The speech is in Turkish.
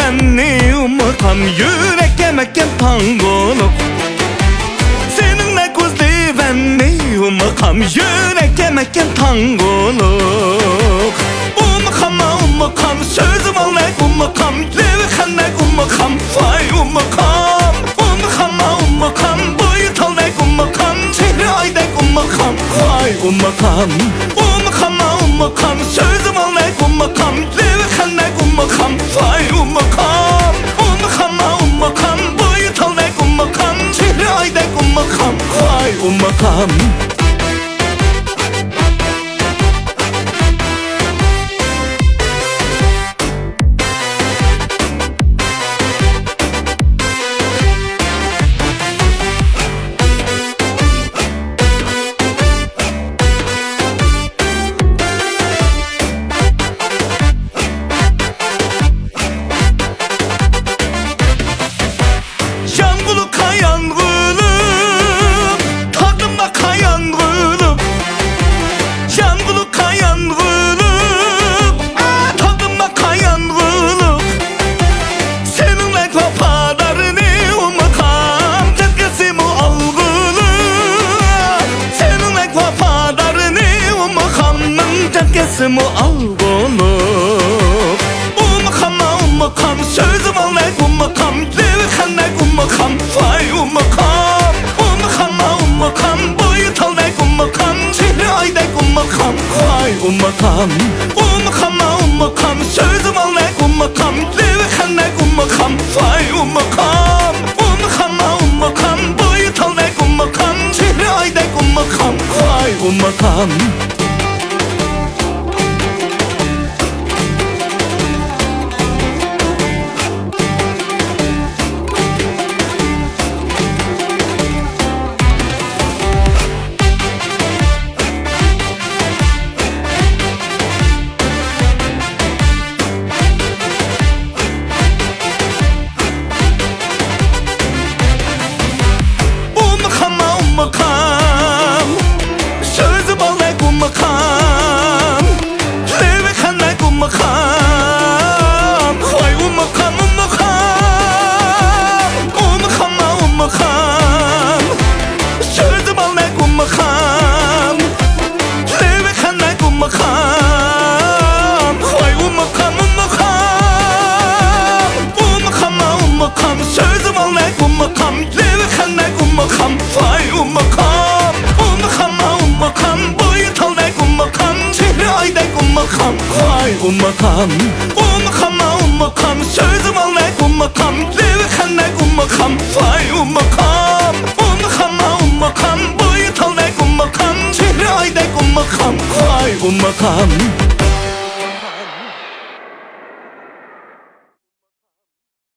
benni umurtam yürek yemekken tangoluk Seninle kuzli benni umurtam yürek yemekken tangoluk Umurtam sözüm olek umurtam levi xennek umurtam vay umurtam Umurtam boyut olek umurtam çehre aydek umurtam vay umurtam Umurtam sözüm olek umurtam levi xennek umurtam vay umurtam Umurtam boyut olek umurtam çehre aydek umurtam vay umurtam Kesimi al bunu Umurtam sözüm olek umurtam levi xennek umurtam vay umurtam Umurtam boyut olek umurtam çehre aydek umurtam vay umurtam Umurtam sözüm olek umurtam levi xennek umurtam vay umurtam Umurtam boyut olek umurtam çehre aydek umurtam vay umurtam sözüm olek umurtam levi xennek umurtam vay umurtam sözüm olek umurtam levi xennek umurtam vay umurtam sözüm olek umurtam levi xennek umurtam vay umurtam boyut olek umurtam çehre aydek umurtam vay umurtam sözüm olek umurtam levi xennek umurtam vay umurtam boyut olek umurtam çehre aydek umurtam vay umurtam